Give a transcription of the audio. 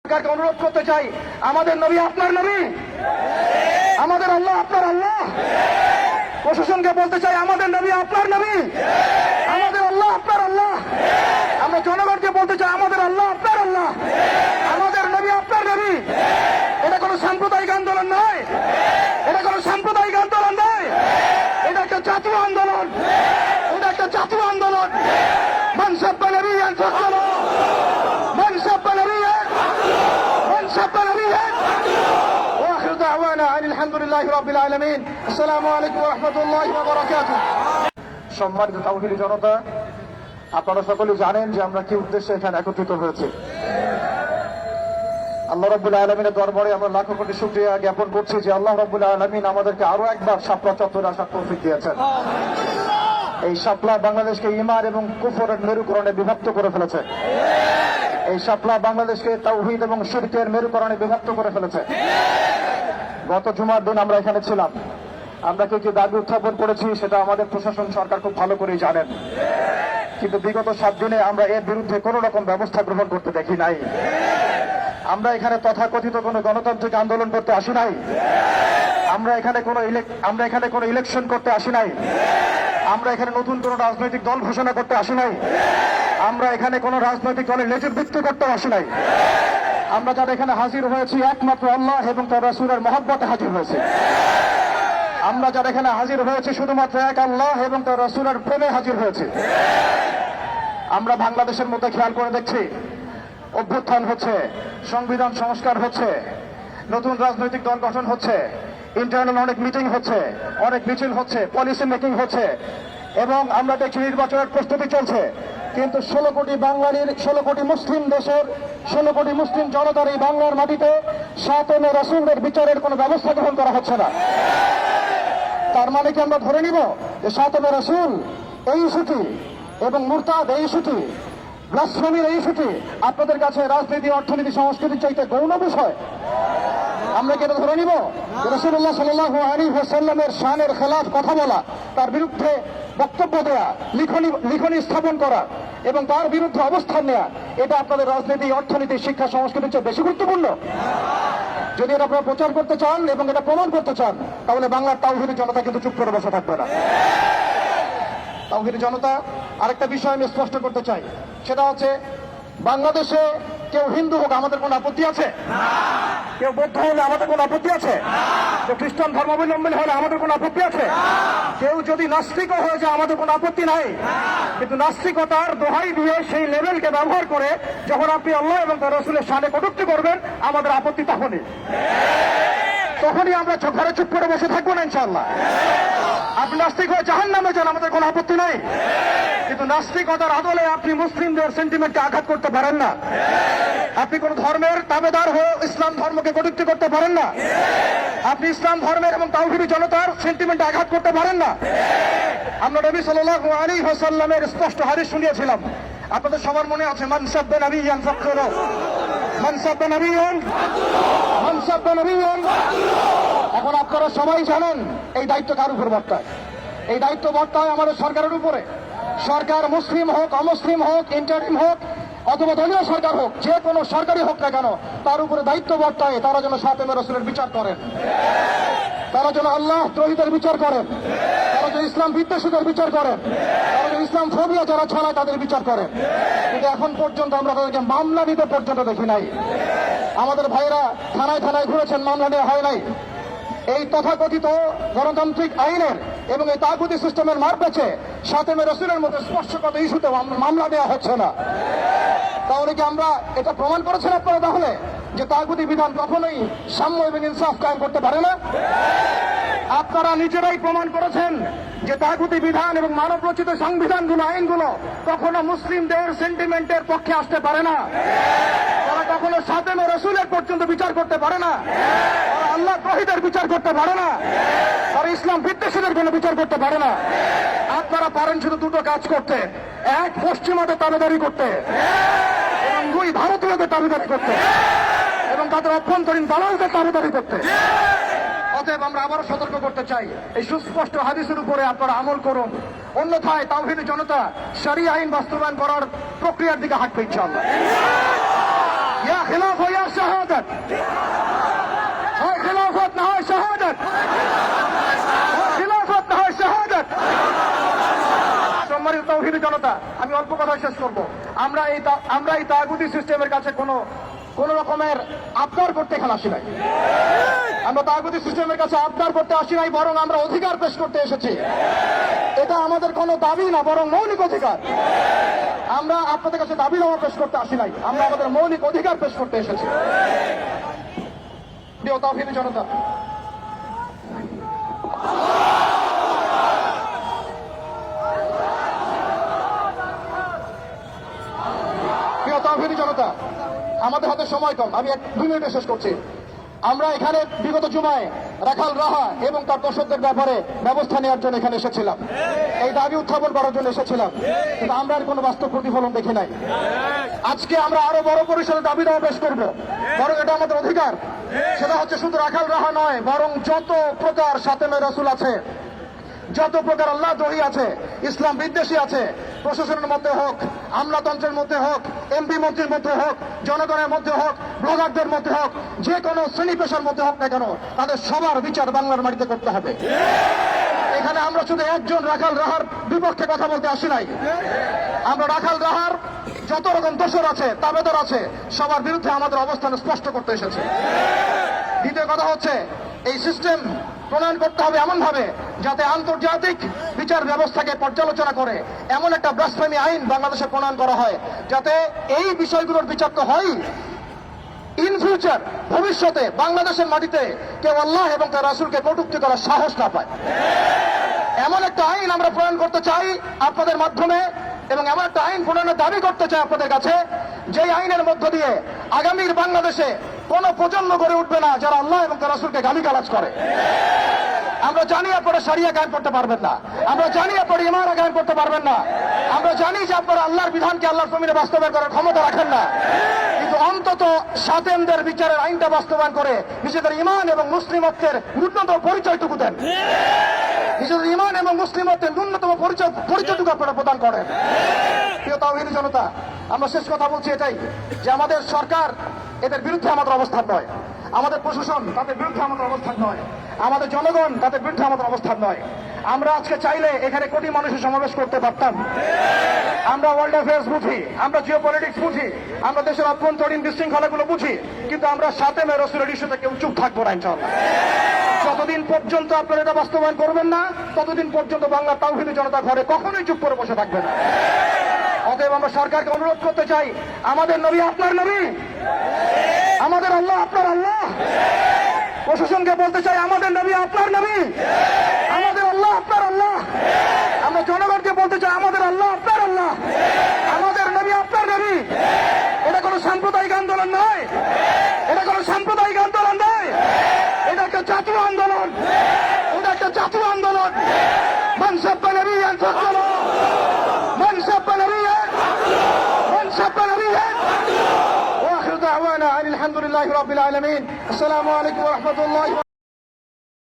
সরকারকে অনুরোধ করতে চাই, আমাদের নবী আপনার নবী, আমাদের আল্লাহ আপনার আল্লাহ। প্রশাসনকে বলতে চাই, আমাদের নবী আপনার নবী, আমাদের আল্লাহ আপনার আল্লাহ। আমরা জনগণকে বলতে চাই, আমাদের আল্লাহ আপনার আল্লাহ, আমাদের নবী আপনার নবী। এটা কোনো সাম্প্রদায়িক আন্দোলন নয়, এটা কোনো সাম্প্রদায়িক আন্দোলন নয়, এটা একটা জাতীয় আন্দোলন, এটা একটা জাতীয় আন্দোলন। মান সাব্বা নবিয়্যান ফাকতুলুহু, মান সাব্বা নবিয়্যান, মান সাব্বা নবিয়্যান। ওয়া আখিরু দাওয়ানা আলহামদুলিল্লাহি রাব্বিল আলামিন। আসসালামু আলাইকুম ওয়া রাহমাতুল্লাহি ওয়া বারাকাতুহু। সম্মানিত তাওহীদি জনতা, আপনারা সকলে জানেন যে আমরা কি উদ্দেশ্যে এখানে একত্রিত হয়েছি। আল্লাহ রাব্বুল আলামিনের দরবারে আমরা লাখো কোটি শুকরিয়া জ্ঞাপন করছি যে আল্লাহ রাব্বুল আলামিন আমাদেরকে আরো একবার শাপলা চত্বরে আসার তৌফিক দিয়েছেন। এই শাপলা বাংলাদেশকে ঈমান এবং কুফরের মেরুকরণে বিভক্ত করে ফেলেছে। এই শাপলা বাংলাদেশকে তাওহীদ এবং শিরকের মেরুকরণে বিভক্ত করে ফেলেছে। গত জুমার দিন আমরা এখানে ছিলাম, আমরা কি দাবি উত্থাপন করেছি সেটা আমাদের প্রশাসন সরকার খুব ভালো করেই জানেন। কিন্তু বিগত 7 দিনে আমরা এর বিরুদ্ধে কোন রকম ব্যবস্থা গ্রহণ করতে দেখি নাই। আমরা এখানে তথাকথিত কোনো গণতান্ত্রিক আন্দোলন করতে আসি নাই, আমরা এখানে কোনো ইলেকশন করতে আসি নাই, আমরা এখানে নতুন কোন রাজনৈতিক দল ঘোষণা করতে আসি নাই, আমরা এখানে কোন রাজনৈতিক দলের নেতৃত্ব করতে আসি নাই। আমরা যারা এখানে হাজির হয়েছি একমাত্র আল্লাহ এবং তার রাসূলের মহব্বতে হাজির হয়েছি। আমরা যারা এখানে হাজির হয়েছি শুধুমাত্র এক আল্লাহ এবং তার রাসূলের প্রেমে হাজির হয়েছি। আমরা বাংলাদেশের মধ্যে খেয়াল করে দেখছি, অভ্যুত্থান হচ্ছে, সংবিধান সংস্কার হচ্ছে, নতুন রাজনৈতিক দল গঠন হচ্ছে, ইন্টারনাল অনেক মিটিং হচ্ছে, অনেক মিছিল হচ্ছে, পলিসি মেকিং হচ্ছে, এবং আমরা দেখছি নির্বাচনের প্রস্তুতি চলছে। কিন্তু 16 কোটি বাঙালির, 16 কোটি মুসলিম দেশের, 16 কোটি মুসলিম জনতার এই বাংলার মাটিতে সাতমে রাসূলের বিচারের কোনো ব্যবস্থা গ্রহণ করা হচ্ছে না। তার মানে কি আমরা ধরে নিব যে সাতমে রাসূল এই ইস্যুটি এবং মুরতাদ এই ইস্যুটি, ব্লাসফেমির এই ইস্যুটি আপনাদের কাছে রাজনীতি, অর্থনীতি, সংস্কৃতির চাইতে গৌণ বিষয়? আমরা কি এটা ধরে নিব রাসূলুল্লাহ সাল্লাল্লাহু আলাইহি ওয়াসাল্লামের শানের খেলাফ কথা বলা, তার বিরুদ্ধে বক্তব্য দেয়া, লিখনি স্থাপন করা এবং তার বিরুদ্ধে অবস্থান নেওয়া, এটা আপনাদের রাজনীতি, অর্থনীতি, শিক্ষা, সংস্কৃতির চেয়ে বেশি গুরুত্বপূর্ণ? যদি এটা আপনারা প্রচার করতে চান এবং এটা প্রমাণ করতে চান, তাহলে বাংলার তাওহীদি জনতা কিন্তু চুপ করে বসে থাকবে না। তাওহীদি জনতা, আরেকটা বিষয় আমি স্পষ্ট করতে চাই, সেটা হচ্ছে বাংলাদেশে কেউ হিন্দু হোক আমাদের কোনো আপত্তি আছে? কেউ বৌদ্ধ হলে আমাদের কোনো আপত্তি আছে? কেউ খ্রিস্টান ধর্মাবলম্বী হলে আমাদের কোনো আপত্তি আছে? কেউ যদি নাস্তিকও হয়ে যায় আমাদের কোনো আপত্তি নাই। কিন্তু নাস্তিকতার দোহাই দিয়ে সেই লেভেলকে ব্যবহার করে যখন আপনি আল্লাহ এবং তার রাসূলের শানে কটূক্তি করবেন, আমাদের আপত্তি তখনই আমরা ঘরে চুপ করে বসে থাকবো না ইনশাআল্লাহ। আপনি নাস্তিক হয়ে জাহান্নামে যান, আমাদের কোনো আপত্তি নাই। কিন্তু নাস্তিকতার আদলে আপনি মুসলিমদের সেন্টিমেন্টকে আঘাত করতে পারেন না। আপনি কোন ধর্মের তাবেদার হয়ে ইসলাম ধর্মকে কটূক্তি করতে পারেন না। আপনি ইসলাম ধর্মের এবং তাওহীদি জনতার সেন্টিমেন্টে আঘাত করতে পারেন না। আমরা নবী সাল্লাল্লাহু আলাইহি ওয়াসাল্লামের স্পষ্ট হাদিস শুনিয়েছিলাম, আপনাদের সবার মনে আছে, মান সাব্বা নবিয়্যান ফাকতুলুহু, মান সাব্বা নবিয়্যান, মান সাব্বা নবিয়্যান। এখন আপনারা সবাই জানেন এই দায়িত্ব কার উপর বর্তায়? এই দায়িত্ব বর্তায় আমাদের সরকারের উপরে। সরকার মুসলিম হোক, অমুসলিম হোক, ইন্টারিম হোক অথবা দলীয় সরকার হোক, যে কোনো সরকারই হোক না কেন, তার উপরে দায়িত্ব বর্তায় তারা যেন সাতমে রাসূলের বিচার করেন, তারা যেন আল্লাহ দ্রোহীদের বিচার করেন, তারা যেন ইসলাম বিদ্বেষীদের বিচার করেন, তারা যেন ইসলাম ফোবিয়া যারা ছড়ায় তাদের বিচার করেন। কিন্তু এখন পর্যন্ত আমরা তাদেরকে মামলা দিতে পর্যন্ত দেখি নাই। আমাদের ভাইরা থানায় থানায় ঘুরেছেন, মামলা নেওয়া হয় নাই। এই তথাকথিত গণতান্ত্রিক আইনের এবং এই তাগুতি সিস্টেমের মার পেছে সাতমে রাসূলের মতো স্পর্শগত ইস্যুতে মামলা দেওয়া হচ্ছে না। তাহলে কি আমরা এটা প্রমাণ করেছেন আপনারা তাহলে যে তাগুতি বিধান কখনোই সাম্য এবং ইনসাফ কায়েম করতে পারে না? আপনারা নিজেরাই প্রমাণ করেছেন যে তাগুতি বিধান এবং মানব রচিত সংবিধানগুলো, আইনগুলো কখনো মুসলিমদের সেন্টিমেন্টের পক্ষে আসতে পারে না। তারা কখনো সাতমে রাসূলের পর্যন্ত বিচার করতে পারে না, তারা আল্লাহ দ্রোহীদের বিচার করতে পারে না, তারা ইসলাম বিদ্বেষীদের কোনো বিচার করতে পারে না। আপনারা পারেন শুধু দুটো কাজ করতে, এক পশ্চিমাদের তাবেদারি করতে এবং দুই ভারতীয়দের তাবেদারি করতে এবং তাদের অভ্যন্তরীণ দালালদের তাবেদারি করতে। অতএব আমরা আবারও সতর্ক করতে চাই, এই সুস্পষ্ট হাদিসের উপরে আপনারা আমল করুন, অন্যথায় তাওহীদি জনতা শরিয়া আইন বাস্তবায়ন করার প্রক্রিয়ার দিকে হাঁটবে ইনশাআল্লাহ। ইয়া খিলাফ ইয়া শাহাদাত, হয় খিলাফত না হয় শাহাদাত, খিলাফত না হয় শাহাদাত। সম্মানিত তাওহীদি জনতা, আমি অল্প কথা শেষ করব। আমরা এই তাগুতি সিস্টেমের কাছে কোন রকমের আবদার করতে এখানে আসি নাই। আমরা তাগুতি সিস্টেমের কাছে আবদার করতে আসি নাই, বরং আমরা অধিকার পেশ করতে এসেছি। এটা আমাদের কোনো দাবি না, বরং মৌলিক অধিকার। আমরা আপনাদের কাছে দাবি নামা পেশ করতে আসি নাই, আমরা আমাদের মৌলিক অধিকার পেশ করতে এসেছি। প্রিয় তাওহীদি জনতা, প্রিয় তাওহীদি জনতা, আমাদের হাতে সময় কম, আমি 2 মিনিটে শেষ করছি। আমরা এখানে বিগত জুমায় রাখাল রাহা এবং তার দর্শকদের ব্যাপারে ব্যবস্থা নেওয়ার জন্য এখানে এসেছিলাম, এই দাবি উত্থাপন করার জন্য এসেছিলাম, কিন্তু আমরা আর কোনো বাস্তব প্রতিফলন দেখি নাই। আজকে আমরা আরো বড় পরিসরে দাবি দেওয়া পেশ করবো, বরং এটা আমাদের অধিকার। সেটা হচ্ছে শুধু রাখাল রাহা নয়, বরং যত প্রকার সাতেমে রাসূল আছে, যত প্রকার আল্লাহ দ্রোহী আছে, ইসলাম বিদ্বেষী আছে, প্রশাসনের মধ্যে হোক, আমলাতন্ত্রের মধ্যে হোক, এমপি মন্ত্রীর মধ্যে হোক, জনগণের মধ্যে হোক, ব্লগারদের মধ্যে হোক, যে কোনো শ্রেণী পেশার মধ্যে হোক না কেন, তাদের সবার বিচার বাংলার মাটিতে করতে হবে। এখানে আমরা শুধু একজন রাখাল রাহার বিপক্ষে কথা বলতে আসি নাই, আমরা রাখাল রাহার যত রকম দোষর আছে, তাবেদর আছে, সবার বিরুদ্ধে আমাদের অবস্থান স্পষ্ট করতে এসেছে। দ্বিতীয় কথা হচ্ছে, এই সিস্টেম প্রণয়ন করতে হবে এমন ভাবে যাতে আন্তর্জাতিক বিচার ব্যবস্থাকে পর্যালোচনা করে এমন একটা ব্লাসফেমি আইন বাংলাদেশে প্রণয়ন করা হয়, যাতে এই বিষয়গুলোর বিচার তো হয়, ইন ফিউচার ভবিষ্যতে বাংলাদেশের মাটিতে কেউ আল্লাহ এবং তার রাসূলকে কটূক্তি করার সাহস না পায়। এমন একটা আইন আমরা প্রণয়ন করতে চাই আপনাদের মাধ্যমে, এবং এমন একটা আইন প্রণয়নের দাবি করতে চাই আপনাদের কাছে, যেই আইনের মধ্য দিয়ে আগামীর বাংলাদেশে কোন প্রজন্ম গড়ে উঠবে না যারা আল্লাহ এবং তার রাসূলকে গালিগালাজ করে। আমরা জানি আপনারা শরিয়া কায়েম করতে পারবেন না, আমরা জানি আপনারা ইমারত কায়েম করতে পারবেন না, আমরা জানি যে আপনারা আল্লাহর বিধানকে আল্লাহর জমিনে বাস্তবায়ন করার ক্ষমতা রাখেন না, কিন্তু অন্তত সাতেমদের বিচারের আইনটা বাস্তবায়ন করে নিজেদের ঈমান এবং মুসলিমত্বের ন্যূনতম পরিচয়টুকু দেন। নিজেদের ঈমান এবং মুসলিমত্বের ন্যূনতম পরিচয়টুকু আপনারা প্রদান করেন। প্রিয় তাওহীদি জনতা, আমরা শেষ কথা বলছি এটাই, যে আমাদের সরকার এদের বিরুদ্ধে আমাদের অবস্থান নয়, আমাদের প্রশাসন তাদের বিরুদ্ধে আমাদের অবস্থান নয়, আমাদের জনগণ তাদের বিরুদ্ধে আমাদের অবস্থান নয়। আমরা আজকে চাইলে এখানে কোটি মানুষের সমাবেশ করতে পারতাম। আমরা ওয়ার্ল্ড অ্যাফেয়ার্স বুঝি, আমরা জিও পলিটিক্স বুঝি, আমরা দেশের অভ্যন্তরীণ বিশৃঙ্খলাগুলো বুঝি, কিন্তু আমরা সাতেমে রাসূলের ইস্যুতে কেউ চুপ থাকবো না ইনশাআল্লাহ। যতদিন পর্যন্ত আপনারা এটা বাস্তবায়ন করবেন না, ততদিন পর্যন্ত বাংলা তাওহীদি জনতা ঘরে কখনোই চুপ করে বসে থাকবে না। অতএব আমরা সরকারকে অনুরোধ করতে চাই, আমাদের নবী আপনার নবী, আমাদের আল্লাহ আপনার আল্লাহ। প্রশাসনকে বলতে চাই, আমাদের নবী আপনার নবী, আমাদের আল্লাহ আপনার আল্লাহ। আমরা জনগণকে বলতে চাই, আমাদের আল্লাহ আপনার আল্লাহ, আমাদের নবী আপনার নবী। এটা কোনো সাম্প্রদায়িক আন্দোলন নয়, এটা কোনো সাম্প্রদায়িক আন্দোলন নয়, এটা একটা জাতীয় আন্দোলন, এটা একটা জাতীয় আন্দোলন। মান সাব্বা নবিয়্যান ফাকতুলুহু, মান সাব্বা নবিয়্যান, মান সাব্বা নবিয়্যান। ওয়া আখিরু দাওয়ানা আনিল হামদুলিল্লাহি রাব্বিল আলামিন। আসসালামু আলাইকুম ওয়া রাহমাতুল্লাহি।